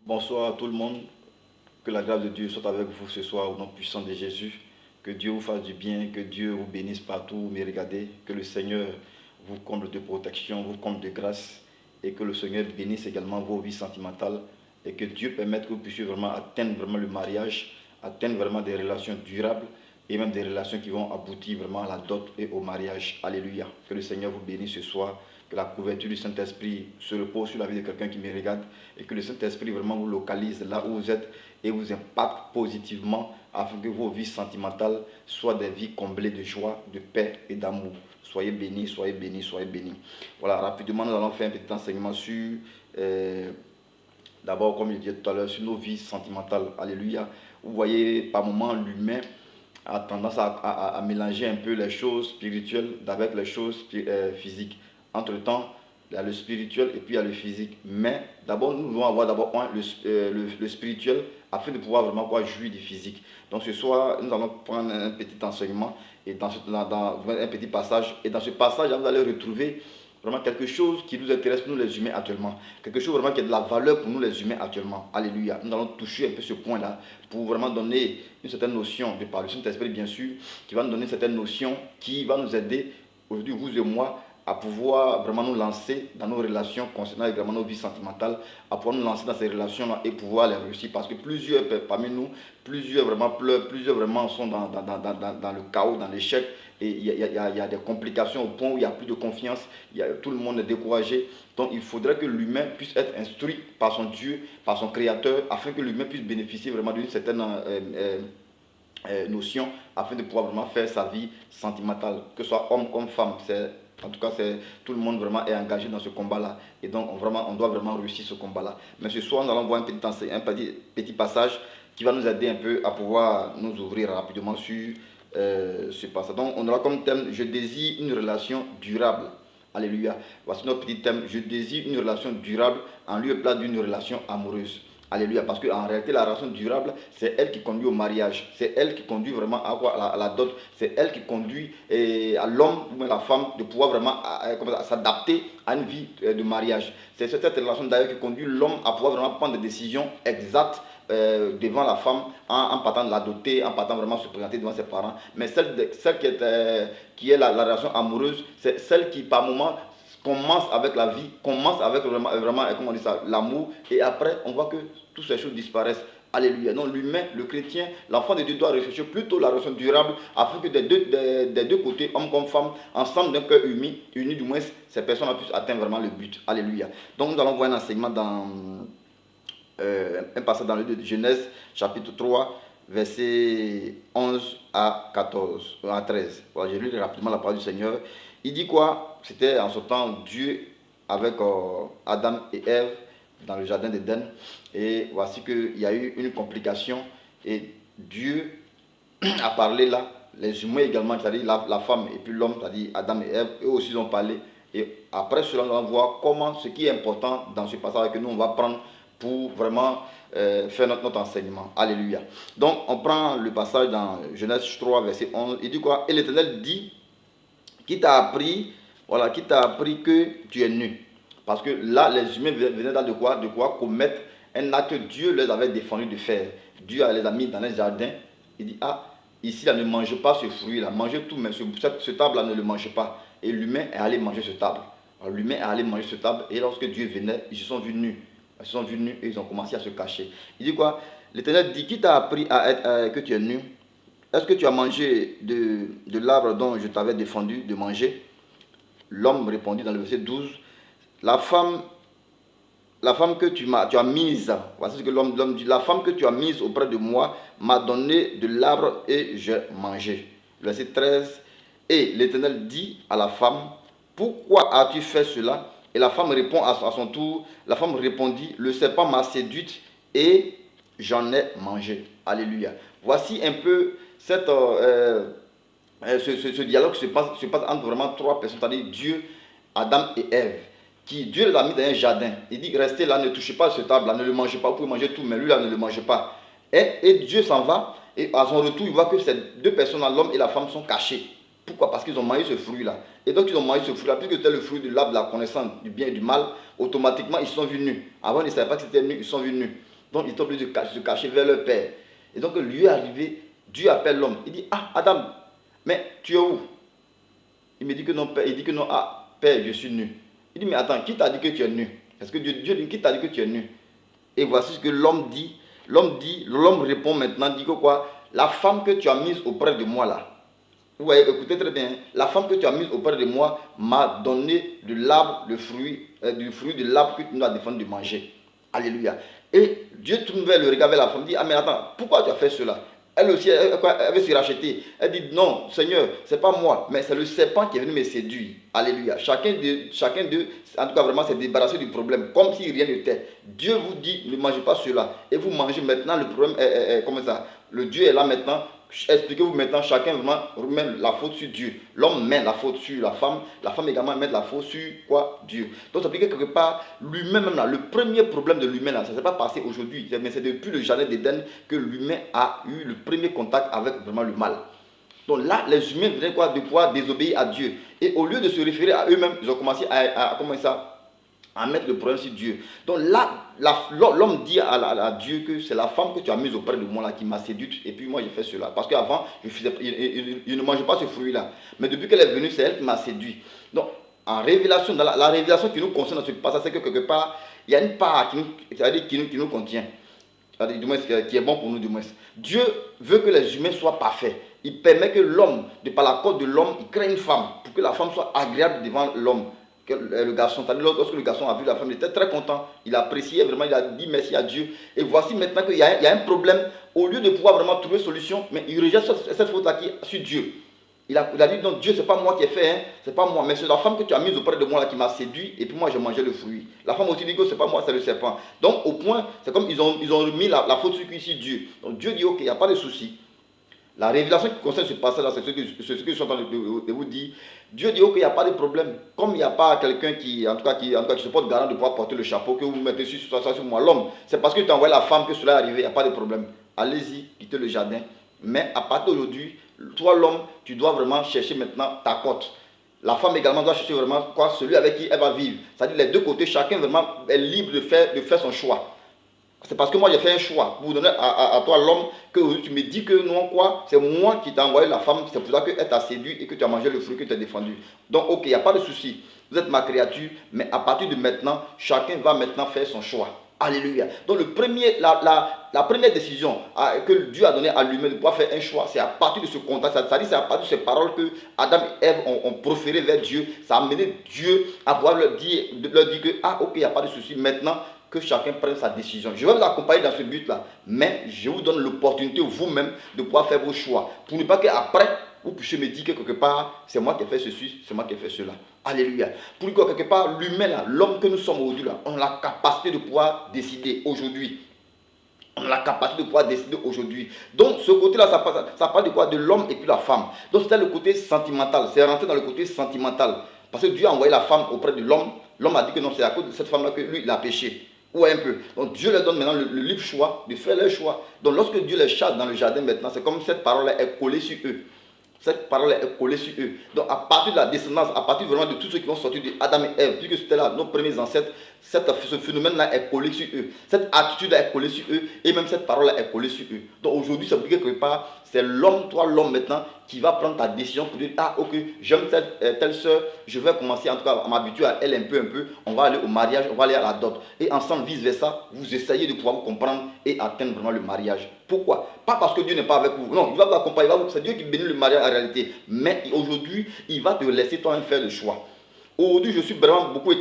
Bonsoir à tout le monde. Que la grâce de Dieu soit avec vous ce soir au nom puissant de Jésus. Que Dieu vous fasse du bien, que Dieu vous bénisse partout où vous me regardez. Que le Seigneur vous comble de protection, vous comble de grâce. Et que le Seigneur bénisse également vos vies sentimentales. Et que Dieu permette que vous puissiez vraiment atteindre vraiment le mariage, atteindre vraiment des relations durables et même des relations qui vont aboutir vraiment à la dot et au mariage. Alléluia. Que le Seigneur vous bénisse ce soir. Que la couverture du Saint-Esprit se repose sur la vie de quelqu'un qui me regarde et que le Saint-Esprit vraiment vous localise là où vous êtes et vous impacte positivement afin que vos vies sentimentales soient des vies comblées de joie, de paix et d'amour. Soyez bénis, soyez bénis, soyez bénis. Voilà, rapidement, nous allons faire un petit enseignement sur, d'abord, comme je disais tout à l'heure, sur nos vies sentimentales. Alléluia. Vous voyez, par moments, l'humain a tendance à mélanger un peu les choses spirituelles avec les choses physiques. Entre-temps, il y a le spirituel et puis il y a le physique. Mais d'abord, nous devons avoir d'abord le spirituel afin de pouvoir vraiment jouir du physique. Donc ce soir, nous allons prendre un petit enseignement et dans un petit passage. Et dans ce passage, vous allez retrouver vraiment quelque chose qui nous intéresse, nous les humains actuellement. Quelque chose vraiment qui a de la valeur pour nous les humains actuellement. Alléluia. Nous allons toucher un peu ce point-là pour vraiment donner une certaine notion, de par le Saint-Esprit bien sûr, qui va nous donner une certaine notion qui va nous aider, aujourd'hui vous et moi, à pouvoir vraiment nous lancer dans nos relations concernant vraiment nos vies sentimentales, à pouvoir nous lancer dans ces relations-là et pouvoir les réussir. Parce que plusieurs parmi nous, plusieurs vraiment pleurent, plusieurs vraiment sont dans le chaos, dans l'échec. Et il y a des complications au point où il n'y a plus de confiance, tout le monde est découragé. Donc il faudrait que l'humain puisse être instruit par son Dieu, par son Créateur, afin que l'humain puisse bénéficier vraiment d'une certaine notion, afin de pouvoir vraiment faire sa vie sentimentale, que ce soit homme comme femme. En tout cas, tout le monde vraiment est engagé dans ce combat-là. Et donc, on doit vraiment réussir ce combat-là. Mais ce soir, nous allons voir un petit passage qui va nous aider un peu à pouvoir nous ouvrir rapidement sur ce passage. Donc, on aura comme thème, je désire une relation durable. Alléluia. Voici notre petit thème, je désire une relation durable en lieu et place d'une relation amoureuse. Alléluia, parce qu'en réalité, la relation durable, c'est elle qui conduit au mariage. C'est elle qui conduit vraiment à la dot. C'est elle qui conduit à l'homme ou à la femme de pouvoir vraiment s'adapter à une vie de mariage. C'est cette relation d'ailleurs qui conduit l'homme à pouvoir vraiment prendre des décisions exactes devant la femme en partant de la doter, en partant vraiment se présenter devant ses parents. Mais celle qui est la relation amoureuse, c'est celle qui par moment commence avec la vie, commence avec vraiment comment on dit ça, l'amour, et après on voit que toutes ces choses disparaissent. Alléluia. Donc l'humain, le chrétien, l'enfant de Dieu doit rechercher plutôt la relation durable afin que des deux côtés, homme comme femme, ensemble d'un cœur uni du moins, ces personnes puissent atteindre vraiment le but. Alléluia. Donc nous allons voir un enseignement dans un passage dans le livre de Genèse, chapitre 3, versets 11 à 14, à 13. Voilà, je lis rapidement la parole du Seigneur. Il dit quoi? C'était en ce temps Dieu avec Adam et Ève dans le jardin d'Éden. Et voici qu'il y a eu une complication. Et Dieu a parlé là. Les humains également, c'est-à-dire la femme et puis l'homme, c'est-à-dire Adam et Ève, eux aussi ont parlé. Et après cela, nous allons voir comment ce qui est important dans ce passage que nous on va prendre pour vraiment faire notre enseignement. Alléluia. Donc, on prend le passage dans Genèse 3, verset 11. Il dit quoi? Et l'Éternel dit, qui t'a appris, voilà, qui t'a appris que tu es nu. Parce que là, les humains venaient de quoi commettre un acte que Dieu les avait défendu de faire. Dieu les a mis dans un jardin. Il dit, ah, ici, là, ne mangez pas ce fruit-là. Mangez tout, mais ce table-là, ne le mangez pas. Et l'humain est allé manger ce table. Alors, l'humain est allé manger ce table. Et lorsque Dieu venait, ils se sont vus nus. Ils se sont vus nus et ils ont commencé à se cacher. Il dit quoi? L'Éternel dit, qui t'a appris que tu es nu? Est-ce que tu as mangé de l'arbre dont je t'avais défendu de manger? L'homme répondit dans le verset 12, la femme que tu as mise, voici ce que l'homme dit, la femme que tu as mise auprès de moi m'a donné de l'arbre et j'ai mangé. Verset 13, et l'Éternel dit à la femme, pourquoi as-tu fait cela? Et la femme répond à son tour, la femme répondit, le serpent m'a séduite et j'en ai mangé. Alléluia. Voici un peu ce dialogue se passe entre vraiment trois personnes, c'est-à-dire Dieu, Adam et Ève. Dieu les a mis dans un jardin. Il dit, restez là, ne touchez pas à ce table-là, ne le mangez pas, vous pouvez manger tout, mais lui là, ne le mangez pas. Et Dieu s'en va, et à son retour, il voit que ces deux personnes-là, l'homme et la femme, sont cachés. Pourquoi? Parce qu'ils ont mangé ce fruit-là. Et donc, ils ont mangé ce fruit-là, puisque c'était le fruit de l'arbre de la connaissance du bien et du mal, automatiquement, ils sont venus nus. Avant, ils ne savaient pas que c'était nu, ils sont venus nus. Donc ils étaient obligés de se cacher vers leur père. Et donc lui est arrivé, Dieu appelle l'homme. Il dit, ah Adam, mais tu es où? Il me dit que non, père. Il dit que non, ah père, je suis nu. Il dit, mais attends, qui t'a dit que tu es nu? Est-ce que Dieu dit, qui t'a dit que tu es nu? Et voici ce que l'homme dit. L'homme répond maintenant, dit que quoi? La femme que tu as mise auprès de moi là. Vous voyez, écoutez très bien. La femme que tu as mise auprès de moi m'a donné de l'arbre, du fruit de l'arbre que tu nous as défendu de manger. Alléluia. Et Dieu tourne vers le regard vers la femme, dit, ah mais attends, pourquoi tu as fait cela? Elle aussi, elle veut se racheter. Elle dit, non, Seigneur, ce n'est pas moi, mais c'est le serpent qui est venu me séduire. Alléluia. Chacun d'eux, en tout cas vraiment, s'est débarrassé du problème, comme si rien n'était. Dieu vous dit, ne mangez pas cela. Et vous mangez maintenant, le problème est comment ça? Le Dieu est là maintenant. Expliquez-vous maintenant, chacun vraiment remet la faute sur Dieu. L'homme met la faute sur la femme également met la faute sur quoi? Dieu. Donc ça veut dire que quelque part, l'humain même là, le premier problème de l'humain là, ça ne s'est pas passé aujourd'hui, mais c'est depuis le jardin d'Éden que l'humain a eu le premier contact avec vraiment le mal. Donc là, les humains venaient quoi? De pouvoir désobéir à Dieu. Et au lieu de se référer à eux-mêmes, ils ont commencé à mettre le problème sur Dieu. Donc là, l'homme dit à Dieu que c'est la femme que tu as mise auprès de moi là qui m'a séduite et puis moi j'ai fait cela. Parce qu'avant, je ne mangeais pas ce fruit-là. Mais depuis qu'elle est venue, c'est elle qui m'a séduit. Donc, en révélation, dans la révélation qui nous concerne dans ce passage, c'est que quelque part, il y a une part qui nous contient. Du moins, qui est bon pour nous du moins. Dieu veut que les humains soient parfaits. Il permet que l'homme, de par la corde de l'homme, il crée une femme pour que la femme soit agréable devant l'homme. Le garçon, lorsque le garçon a vu la femme, il était très content, il a apprécié vraiment, il a dit merci à Dieu. Et voici maintenant qu'il y a un problème, au lieu de pouvoir vraiment trouver solution, mais il rejette cette faute-là qui est sur Dieu. Il a dit non, Dieu, c'est pas moi qui ai fait, hein, c'est pas moi, mais c'est la femme que tu as mise auprès de moi là qui m'a séduit, et puis moi j'ai mangé le fruit. La femme aussi dit que c'est pas moi, c'est le serpent. Donc au point, c'est comme ils ont mis la faute sur Dieu. Donc Dieu dit ok, il n'y a pas de souci. La révélation qui concerne ce passage-là, c'est ce que je suis en train de vous dire. Dieu dit, ok, il n'y a pas de problème. Comme il n'y a pas quelqu'un qui se porte garant de pouvoir porter le chapeau, que vous mettez sur moi, l'homme, c'est parce que tu as envoyé la femme que cela est arrivé, il n'y a pas de problème. Allez-y, quittez le jardin. Mais à partir d'aujourd'hui, toi l'homme, tu dois vraiment chercher maintenant ta cote. La femme également doit chercher vraiment quoi, celui avec qui elle va vivre. C'est-à-dire les deux côtés, chacun vraiment est libre de faire son choix. C'est parce que moi j'ai fait un choix pour donner à toi l'homme que tu me dis que non quoi, c'est moi qui t'ai envoyé la femme, c'est pour ça qu'elle t'a séduit et que tu as mangé le fruit que tu as défendu. Donc ok, il n'y a pas de souci, vous êtes ma créature, mais à partir de maintenant, chacun va maintenant faire son choix. Alléluia. Donc la première décision que Dieu a donnée à l'humain de pouvoir faire un choix, c'est à partir de ce contact, c'est-à-dire c'est à partir de ces paroles que Adam et Ève ont proférées vers Dieu, ça a amené Dieu à pouvoir leur dire que ah ok, il n'y a pas de souci, maintenant que chacun prenne sa décision. Je vais vous accompagner dans ce but-là, mais je vous donne l'opportunité vous-même de pouvoir faire vos choix, pour ne pas qu'après, vous puissiez me dire que quelque part, c'est moi qui ai fait ceci, c'est moi qui ai fait cela. Alléluia. Pour que quelque part, l'humain, l'homme que nous sommes aujourd'hui, on a la capacité de pouvoir décider aujourd'hui. On a la capacité de pouvoir décider aujourd'hui. Donc, ce côté-là, ça parle de quoi? De l'homme et puis la femme. Donc, c'était le côté sentimental. C'est rentré dans le côté sentimental. Parce que Dieu a envoyé la femme auprès de l'homme. L'homme a dit que non, c'est à cause de cette femme-là que lui, il a péché. Ou un peu. Donc Dieu leur donne maintenant le libre choix de faire leur choix. Donc lorsque Dieu les chasse dans le jardin maintenant, c'est comme cette parole-là est collée sur eux. Cette parole est collée sur eux. Donc à partir de la descendance, à partir vraiment de tous ceux qui vont sortir de Adam et Ève, puisque c'était là nos premiers ancêtres, ce phénomène-là est collé sur eux. Cette attitude-là est collée sur eux. Et même cette parole-là est collée sur eux. Donc aujourd'hui, ça veut dire que quelque part, c'est l'homme, toi l'homme maintenant, qui va prendre ta décision pour dire, ah ok, j'aime telle soeur, je vais commencer en tout cas à m'habituer à elle un peu, on va aller au mariage, on va aller à la dot. Et ensemble, vice versa, vous essayez de pouvoir vous comprendre et atteindre vraiment le mariage. Pourquoi? Pas parce que Dieu n'est pas avec vous. Non, il va vous accompagner, c'est Dieu qui bénit le mariage en réalité. Mais aujourd'hui, il va te laisser toi-même faire le choix. Aujourd'hui, je suis vraiment beaucoup